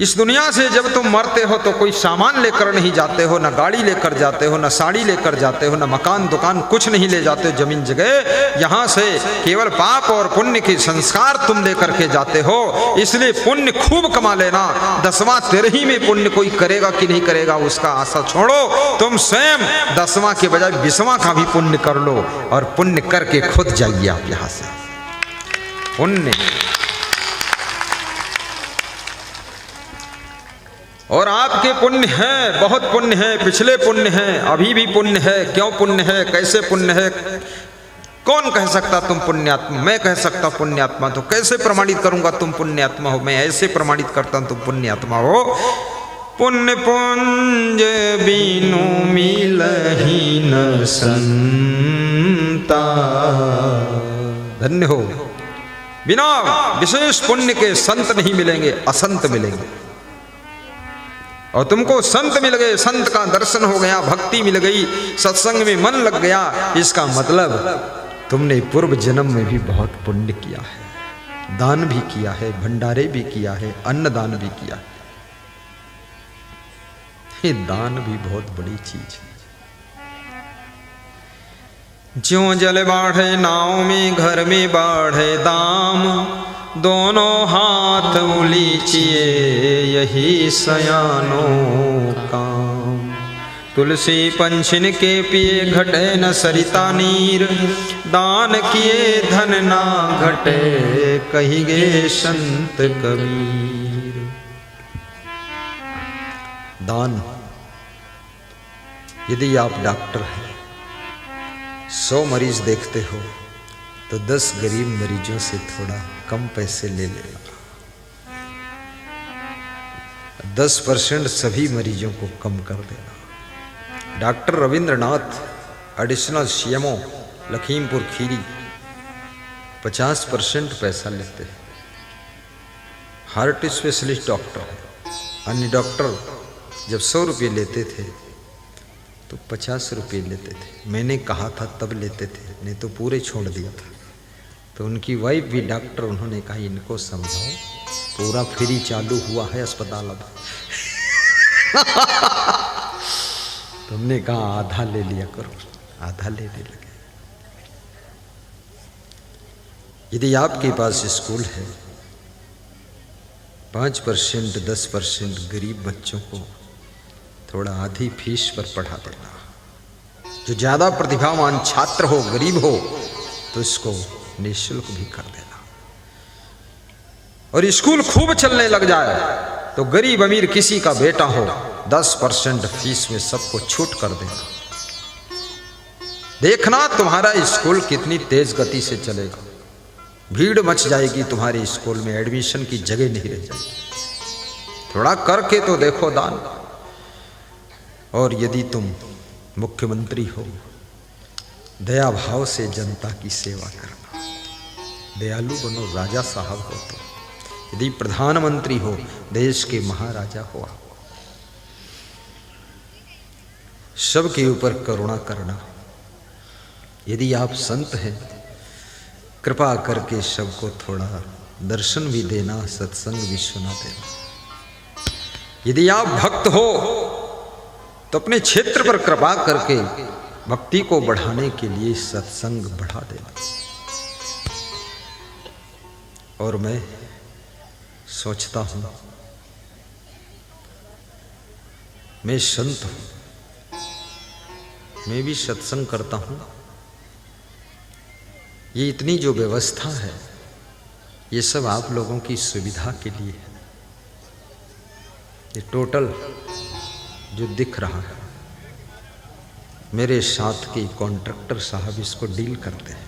इस दुनिया से जब तुम मरते हो तो कोई सामान लेकर नहीं जाते हो, ना गाड़ी लेकर जाते हो, ना साड़ी लेकर जाते हो, ना मकान दुकान, कुछ नहीं ले जाते हो, जमीन जगह। यहाँ से केवल पाप और पुण्य के संस्कार तुम लेकर के जाते हो। इसलिए पुण्य खूब कमा लेना। 10वां 13 में पुण्य कोई करेगा कि नहीं करेगा उसका आशा छोड़ो, तुम स्वयं 10वां के बजाय 20वां का भी पुण्य कर लो और पुण्य करके खुद जाइए आप यहाँ से। पुण्य और आपके पुण्य है, बहुत पुण्य है, पिछले पुण्य है, अभी भी पुण्य है। क्यों पुण्य है, कैसे पुण्य है, कौन कह सकता तुम पुण्यात्मा? मैं कह सकता पुण्यात्मा, तो कैसे प्रमाणित करूंगा तुम पुण्यात्मा हो? मैं ऐसे प्रमाणित करता हूं तुम पुण्यात्मा हो। पुण्य पुंज बिनु मिलहि न संता। धन्य हो, बिना विशेष पुण्य के संत नहीं मिलेंगे, असंत मिलेंगे। और तुमको संत मिल गए, संत का दर्शन हो गया, भक्ति मिल गई, सत्संग में मन लग गया, इसका मतलब तुमने पूर्व जन्म में भी बहुत पुण्य किया है, दान भी किया है, भंडारे भी किया है, अन्नदान भी किया है। ये दान भी बहुत बड़ी चीज है। ज्यों जल बाढ़े नाव में, घर में बाढ़े दाम, दोनों हाथ उलीचिए यही सयानों काम। तुलसी पंछिन के पिए घटे न सरिता नीर, दान किए धन ना घटे कहिगे संत कबीर। दान, यदि आप डॉक्टर हैं, 100 मरीज देखते हो तो 10 गरीब मरीजों से थोड़ा कम पैसे ले लेना। 10% सभी मरीजों को कम कर देना। Doctor Rabindranath additional CMO Lakhimpur Kheri 50% पैसा लेते हैं। हार्ट स्पेशलिस्ट डॉक्टर है। अन्य डॉक्टर जब 100 रुपये लेते थे तो 50 रुपये लेते थे। मैंने कहा था तब लेते थे, नहीं तो पूरे छोड़ दिया था। तो उनकी वाइफ भी डॉक्टर, उन्होंने कहा इनको समझाओ, पूरा फ्री चालू हुआ है अस्पताल अब। तुमने कहा आधा ले लिया करो, आधा लेने लगे। यदि आपके पास स्कूल है, 5% 10% गरीब बच्चों को थोड़ा आधी फीस पर पढ़ा देना। जो ज्यादा प्रतिभावान छात्र हो, गरीब हो, तो इसको निःशुल्क भी कर देना। और स्कूल खूब चलने लग जाए तो गरीब अमीर किसी का बेटा हो, 10% फीस में सबको छूट कर देना। देखना तुम्हारा स्कूल कितनी तेज गति से चलेगा। भीड़ मच जाएगी तुम्हारे स्कूल में, एडमिशन की जगह नहीं रह जाएगी। थोड़ा करके तो देखो दान। और यदि तुम मुख्यमंत्री हो, दया भाव से जनता की सेवा करना, दयालु बनो, राजा साहब हो तो। यदि प्रधानमंत्री हो, देश के महाराजा हो, सबके ऊपर करुणा करना। यदि आप संत हैं, कृपा करके सबको थोड़ा दर्शन भी देना, सत्संग भी सुना देना। यदि आप भक्त हो तो अपने क्षेत्र पर कृपा करके भक्ति को बढ़ाने के लिए सत्संग बढ़ा देना। और मैं सोचता हूं, मैं संत हूं, मैं भी सत्संग करता हूं। ये इतनी जो व्यवस्था है, ये सब आप लोगों की सुविधा के लिए है। ये टोटल जो दिख रहा है, मेरे साथ के कॉन्ट्रैक्टर साहब इसको डील करते हैं।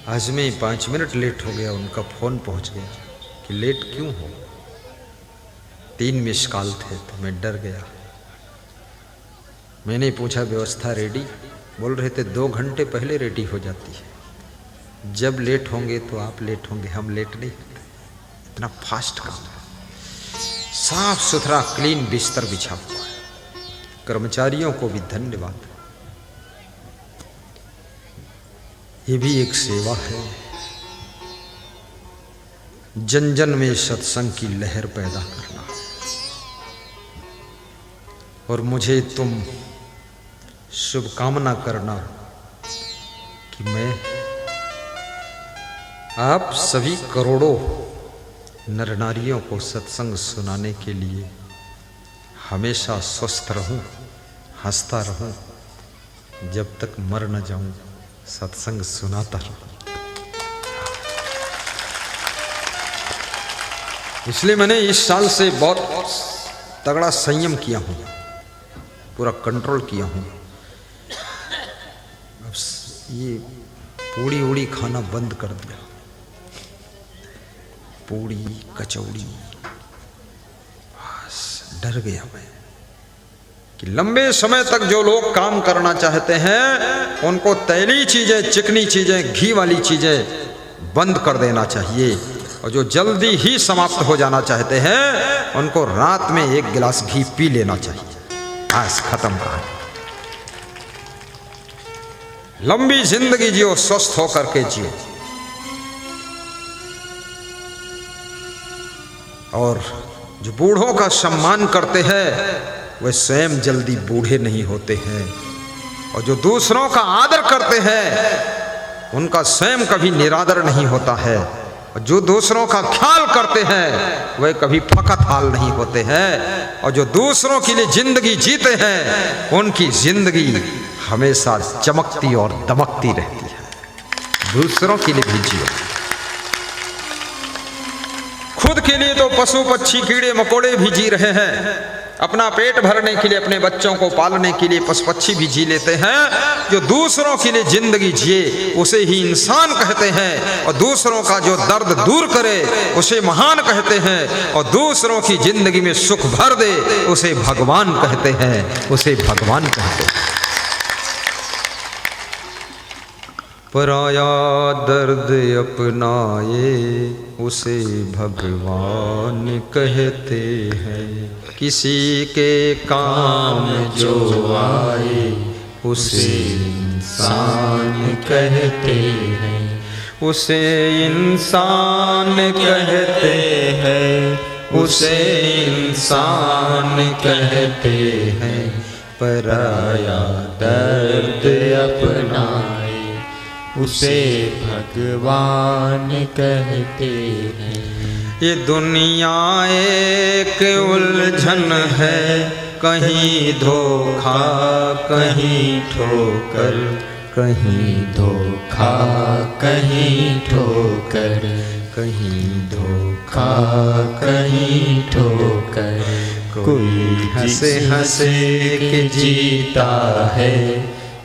आज मैं 5 मिनट लेट हो गया, उनका फ़ोन पहुंच गया कि लेट क्यों हो। 3 मिस कॉल थे तो मैं डर गया। मैंने पूछा व्यवस्था रेडी? बोल रहे थे 2 घंटे पहले रेडी हो जाती है। जब लेट होंगे तो आप लेट होंगे, हम लेट नहीं होते। इतना फास्ट काम है। साफ सुथरा क्लीन बिस्तर बिछा हुआ है। कर्मचारियों को भी धन्यवाद। ये भी एक सेवा है। जन जन में सत्संग की लहर पैदा करना। और मुझे तुम शुभकामना करना कि मैं आप सभी करोड़ों नर नारियों को सत्संग सुनाने के लिए हमेशा स्वस्थ रहूं, हंसता रहूं, जब तक मर न जाऊं, सत्संग सुनाता रहूं। इसलिए मैंने इस साल से बहुत तगड़ा संयम किया हूं, पूरा कंट्रोल किया हूं। अब ये पूड़ी उड़ी खाना बंद कर दिया, पूड़ी कचौड़ी, बस डर गया मैं कि लंबे समय तक जो लोग काम करना चाहते हैं उनको तैली चीजें, चिकनी चीजें, घी वाली चीजें बंद कर देना चाहिए, और जो जल्दी ही समाप्त हो जाना चाहते हैं उनको रात में 1 गिलास घी पी लेना चाहिए। बस खत्म कहानी। लंबी जिंदगी जियो, स्वस्थ होकर के जियो। और जो बूढ़ों का सम्मान करते हैं वे स्वयं जल्दी बूढ़े नहीं होते हैं, और जो दूसरों का आदर करते हैं उनका स्वयं कभी निरादर नहीं होता है, और जो दूसरों का ख्याल करते हैं वे कभी फकत हाल नहीं होते हैं, और जो दूसरों के लिए जिंदगी जीते हैं उनकी जिंदगी हमेशा चमकती और दमकती रहती है। दूसरों के लिए भी जियो। खुद के लिए तो पशु पक्षी कीड़े मकोड़े भी जी रहे हैं, अपना पेट भरने के लिए, अपने बच्चों को पालने के लिए पशु पक्षी भी जी लेते हैं। जो दूसरों के लिए जिंदगी जिए उसे ही इंसान कहते हैं, और दूसरों का जो दर्द दूर करे उसे महान कहते हैं, और दूसरों की जिंदगी में सुख भर दे उसे भगवान कहते हैं, उसे भगवान कहते हैं। पराया दर्द अपनाए उसे भगवान कहते हैं, किसी के काम जो आए उसे इंसान कहते हैं, उसे इंसान कहते हैं, उसे इंसान कहते हैं। पराया दर्द अपनाए उसे भगवान कहते हैं। ये दुनिया एक उलझन है, कहीं धोखा कहीं ठोकर, कहीं धोखा कहीं ठोकर, कहीं धोखा कहीं ठोकर। कोई हंसे हंसे के जीता है,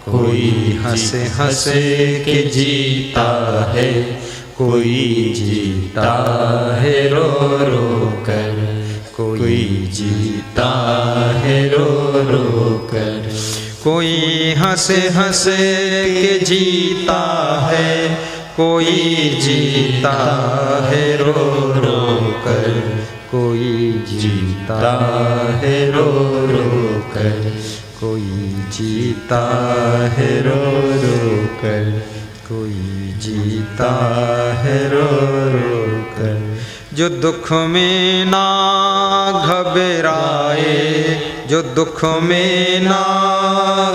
कोई हंसे हंसे के जीता है, कोई जीता है रो रो कर, कोई जीता है रो रो कर। कोई हंसे हंसे के जीता है, कोई जीता है रो रो कर, कोई जीता है रो रो कर, कोई जीता है रो रो कर, कोई जीता है रो रो कर। जो दुख में ना घबराए, जो दुख में ना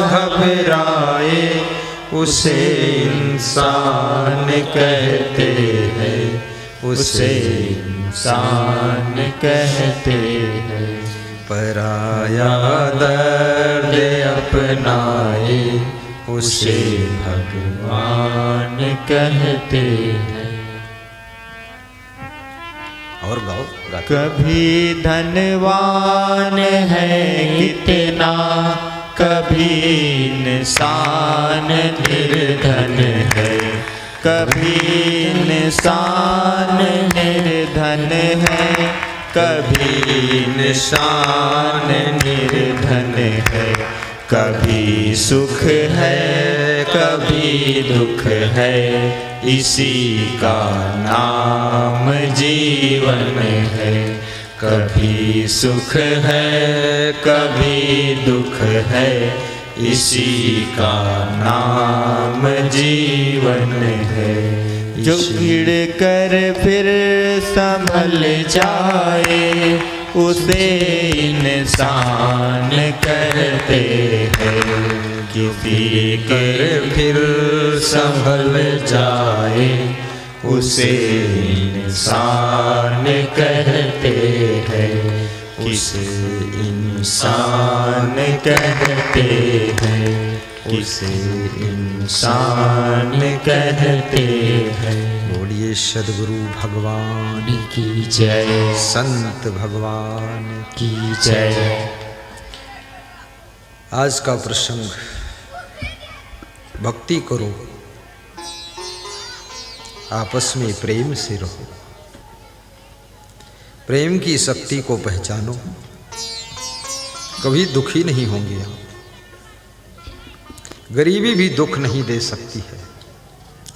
घबराए उसे इंसान कहते हैं, उसे इंसान कहते हैं। पराया दर्द अपनाए उसे भगवान कहते हैं। और गाओ। कभी धनवान है कितना, कभी इंसान निर्धन है, कभी इंसान निर्धन है, कभी इंसान निर्धन है। कभी सुख है कभी दुख है, इसी का नाम जीवन है। कभी सुख है कभी दुख है, इसी का नाम जीवन है। जो गिर कर फिर संभल जाए उसे इंसान कहते हैं। किसी कर फिर संभल जाए उसे इंसान कहते हैं। उसे इंसान कहते हैं। उसे इंसान कहते हैं। बोलिए सद्गुरु भगवान की जय, संत भगवान की जय। आज का प्रसंग भक्ति करो, आपस में प्रेम से रहो, प्रेम की शक्ति को पहचानो, कभी दुखी नहीं होंगे आप। गरीबी भी दुख नहीं दे सकती है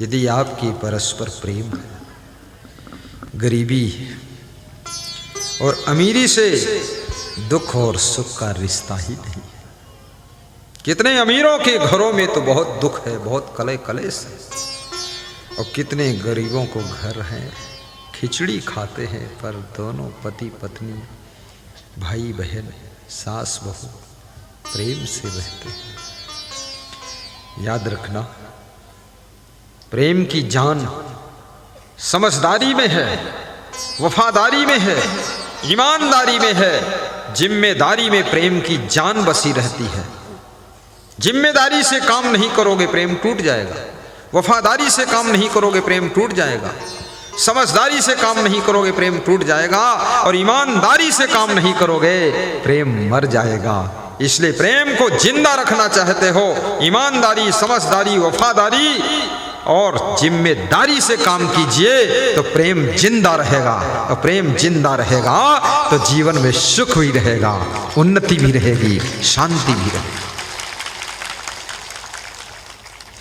यदि आपकी परस्पर प्रेम है। गरीबी और अमीरी से दुख और सुख का रिश्ता ही नहीं है। कितने अमीरों के घरों में तो बहुत दुख है, बहुत कले कलेश है, और कितने गरीबों को घर हैं, खिचड़ी खाते हैं पर दोनों पति पत्नी, भाई बहन, सास बहू प्रेम से रहते हैं। याद रखना, प्रेम की जान समझदारी में है, वफादारी में है, ईमानदारी में है, जिम्मेदारी में प्रेम की जान बसी रहती है। जिम्मेदारी से काम नहीं करोगे प्रेम टूट जाएगा, वफादारी से काम नहीं करोगे प्रेम टूट जाएगा, समझदारी से काम नहीं करोगे प्रेम टूट जाएगा, और ईमानदारी से काम नहीं करोगे प्रेम मर जाएगा। इसलिए प्रेम को जिंदा रखना चाहते हो, ईमानदारी, समझदारी, वफादारी और जिम्मेदारी से काम कीजिए तो प्रेम जिंदा रहेगा, और प्रेम जिंदा रहेगा तो जीवन में सुख भी रहेगा, उन्नति भी रहेगी, शांति भी रहेगी।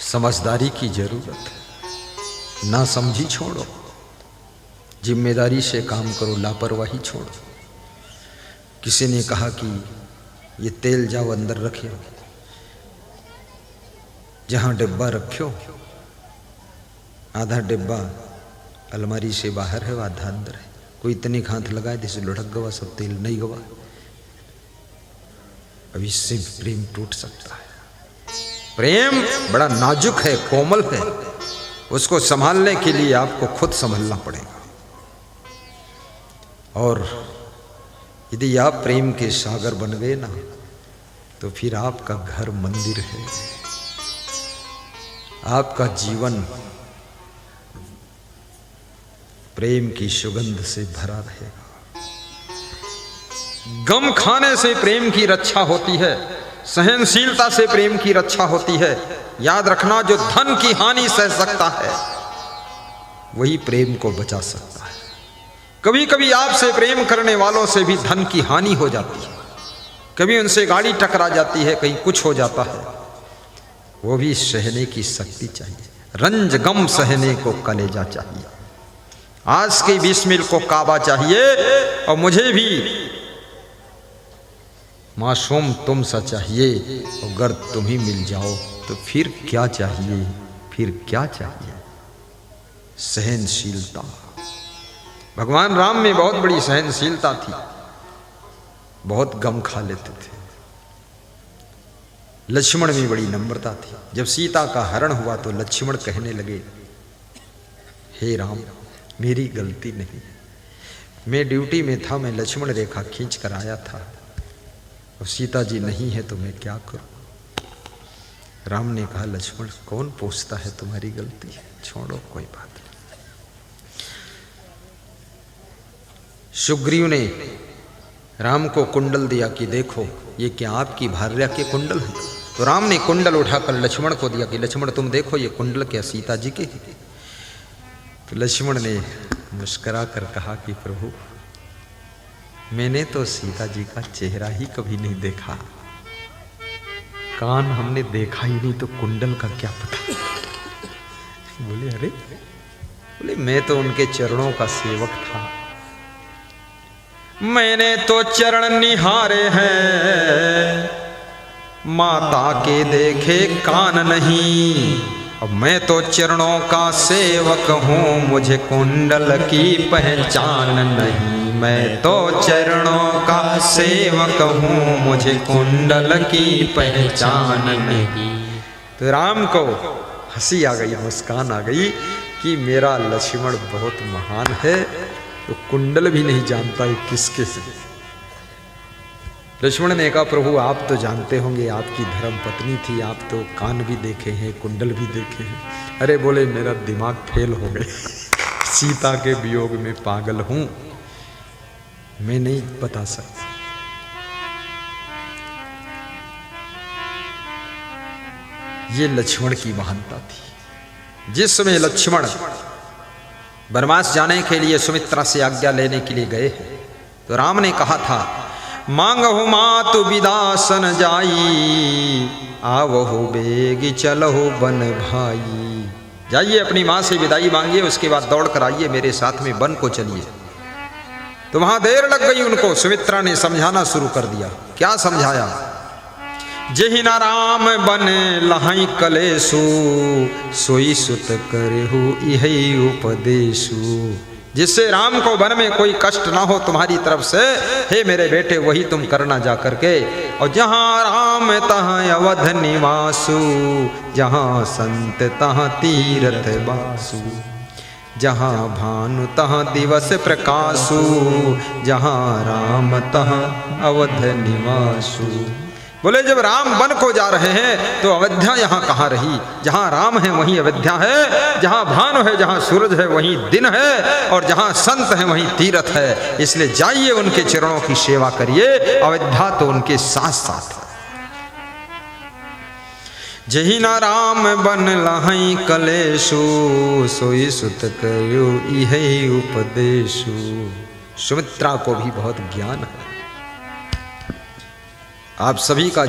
समझदारी की जरूरत है, ना समझी छोड़ो, जिम्मेदारी से काम करो, लापरवाही छोड़ो। किसी ने कहा कि ये तेल जाओ अंदर रखियो, जहां डिब्बा रखियो आधा डिब्बा अलमारी से बाहर है, आधा अंदर है। कोई इतनी हाथ लगाए जैसे लुढ़क गवा, सब तेल नहीं गवा। अब इससे प्रेम टूट सकता है। प्रेम बड़ा नाजुक है, कोमल है, उसको संभालने के लिए आपको खुद संभलना पड़ेगा। और यदि आप प्रेम के सागर बन गए ना, तो फिर आपका घर मंदिर है, आपका जीवन प्रेम की सुगंध से भरा रहेगा। गम खाने से प्रेम की रक्षा होती है, सहनशीलता से प्रेम की रक्षा होती है। याद रखना, जो धन की हानि सह सकता है वही प्रेम को बचा सकता है। कभी कभी आपसे प्रेम करने वालों से भी धन की हानि हो जाती है, कभी उनसे गाड़ी टकरा जाती है, कहीं कुछ हो जाता है, वो भी सहने की शक्ति चाहिए। रंज गम सहने को कलेजा चाहिए। आज के 20 मील को काबा चाहिए, और मुझे भी मासूम तुम सा चाहिए। अगर तुम ही मिल जाओ तो फिर क्या चाहिए, फिर क्या चाहिए? सहनशीलता। भगवान राम में बहुत बड़ी सहनशीलता थी, बहुत गम खा लेते थे। लक्ष्मण में बड़ी नम्रता थी। जब सीता का हरण हुआ तो लक्ष्मण कहने लगे, हे राम, मेरी गलती नहीं, मैं ड्यूटी में था, मैं लक्ष्मण रेखा खींच कर आया था, और सीता जी नहीं है तो मैं क्या करूं? राम ने कहा, लक्ष्मण कौन पूछता है तुम्हारी गलती है, छोड़ो, कोई बात नहीं। सुग्रीव ने राम को कुंडल दिया कि देखो ये क्या आपकी भार्या के कुंडल है? तो राम ने कुंडल उठाकर लक्ष्मण को दिया कि लक्ष्मण तुम देखो ये कुंडल क्या सीता जी के हैं? तो लक्ष्मण ने मुस्कुरा कर कहा कि प्रभु, मैंने तो सीता जी का चेहरा ही कभी नहीं देखा, कान हमने देखा ही नहीं, तो कुंडल का क्या पता। बोले अरे, बोले मैं तो उनके चरणों का सेवक था, मैंने तो चरण निहारे हैं, माता के देखे कान नहीं, अब मैं तो चरणों का सेवक हूँ, मुझे कुंडल की पहचान नहीं। मैं तो चरणों का सेवक हूँ, मुझे कुंडल की पहचान नहीं। तो राम को हंसी आ गई, मुस्कान आ गई कि मेरा लक्ष्मण बहुत महान है, तो कुंडल भी नहीं जानता है किसके से। लक्ष्मण ने कहा प्रभु आप तो जानते होंगे, आपकी धर्म पत्नी थी, आप तो कान भी देखे हैं, कुंडल भी देखे हैं। अरे बोले मेरा दिमाग फेल हो गया, सीता के वियोग में पागल हूं, मैं नहीं बता सकता। ये लक्ष्मण की महानता थी। जिस समय लक्ष्मण वनवास जाने के लिए सुमित्रा से आज्ञा लेने के लिए गए हैं, तो राम ने कहा था मांगहु मातु विदासन जाई, आवहु बेग चलहु बन भाई। जाइए अपनी माँ से विदाई मांगिए, उसके बाद दौड़ कर आइए मेरे साथ में वन को चलिए। तो वहां देर लग गई उनको। सुमित्रा ने समझाना शुरू कर दिया। क्या समझाया? जेहि न राम बन लहाई कलेसु, सोई सुत करहु इहि उपदेशु। जिससे राम को वन में कोई कष्ट ना हो तुम्हारी तरफ से, हे मेरे बेटे वही तुम करना जा करके। और जहाँ राम तहाँ अवध निवासु, जहाँ संत तहाँ तीरथ बासु, जहाँ भानु तहाँ दिवस प्रकाशु, जहाँ राम तहाँ अवध निवासु। बोले जब राम वन को जा रहे हैं तो अयोध्या यहाँ कहाँ रही? जहाँ राम है वहीं अयोध्या है, जहाँ भानु है, जहाँ सूरज है वहीं दिन है, और जहाँ संत है वहीं तीर्थ है। इसलिए जाइए उनके चरणों की सेवा करिए, अयोध्या तो उनके साथ साथ है। जही न राम बन लहाई कलेशु, सोई सुत कयो इहि उपदेशु। सुमित्रा को भी बहुत ज्ञान है। आप सभी का